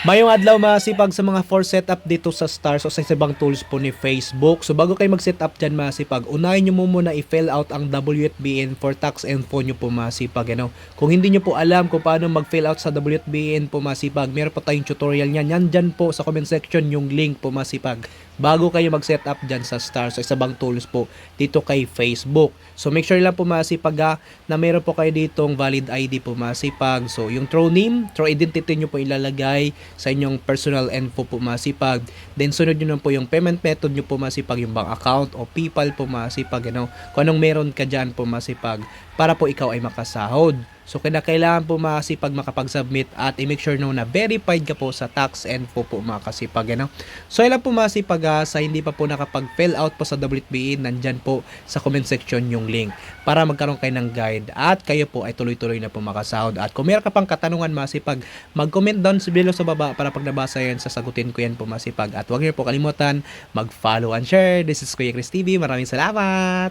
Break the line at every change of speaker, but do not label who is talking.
Mayong adlaw masipag sa mga for setup dito sa Stars o sa ibang tools po ni Facebook. So bago kayo mag-setup dyan masipag, unahin nyo mo muna i-fill out ang WFBN for tax info nyo po masipag. Ano? Kung hindi nyo po alam kung paano mag-fill out sa WFBN po masipag, meron po tayong tutorial niyan. Yan dyan po sa comment section yung link po masipag. Bago kayo mag-setup dyan sa Stars o sa ibang tools po dito kay Facebook. So make sure lang po masipag na meron po kayo ditong valid ID po masipag. So yung throw name, throw identity nyo po ilalagay sa inyong personal info po masipag. Then sunod nyo na po yung payment method nyo po masipag, yung bank account o PayPal po masipag. Ano? Kung anong meron ka dyan po masipag para po ikaw ay makasahod. So kailangan po makasipag makapag-submit at i-make sure na verified ka po sa tax info po makasipag. Ano? So ilan po masipag sa hindi pa po nakapag-fill out po sa WFBN, nandyan po sa comment section yung link para magkaroon kayo ng guide at kayo po ay tuloy-tuloy na po makasahod. At kung meron ka pang katanungan masipag, mag-comment down below sa baba para pag nabasa yan, sasagutin ko yan po masipag. At huwag niyo po kalimutan mag-follow and share. This is Kuya Chris TV. Maraming salamat!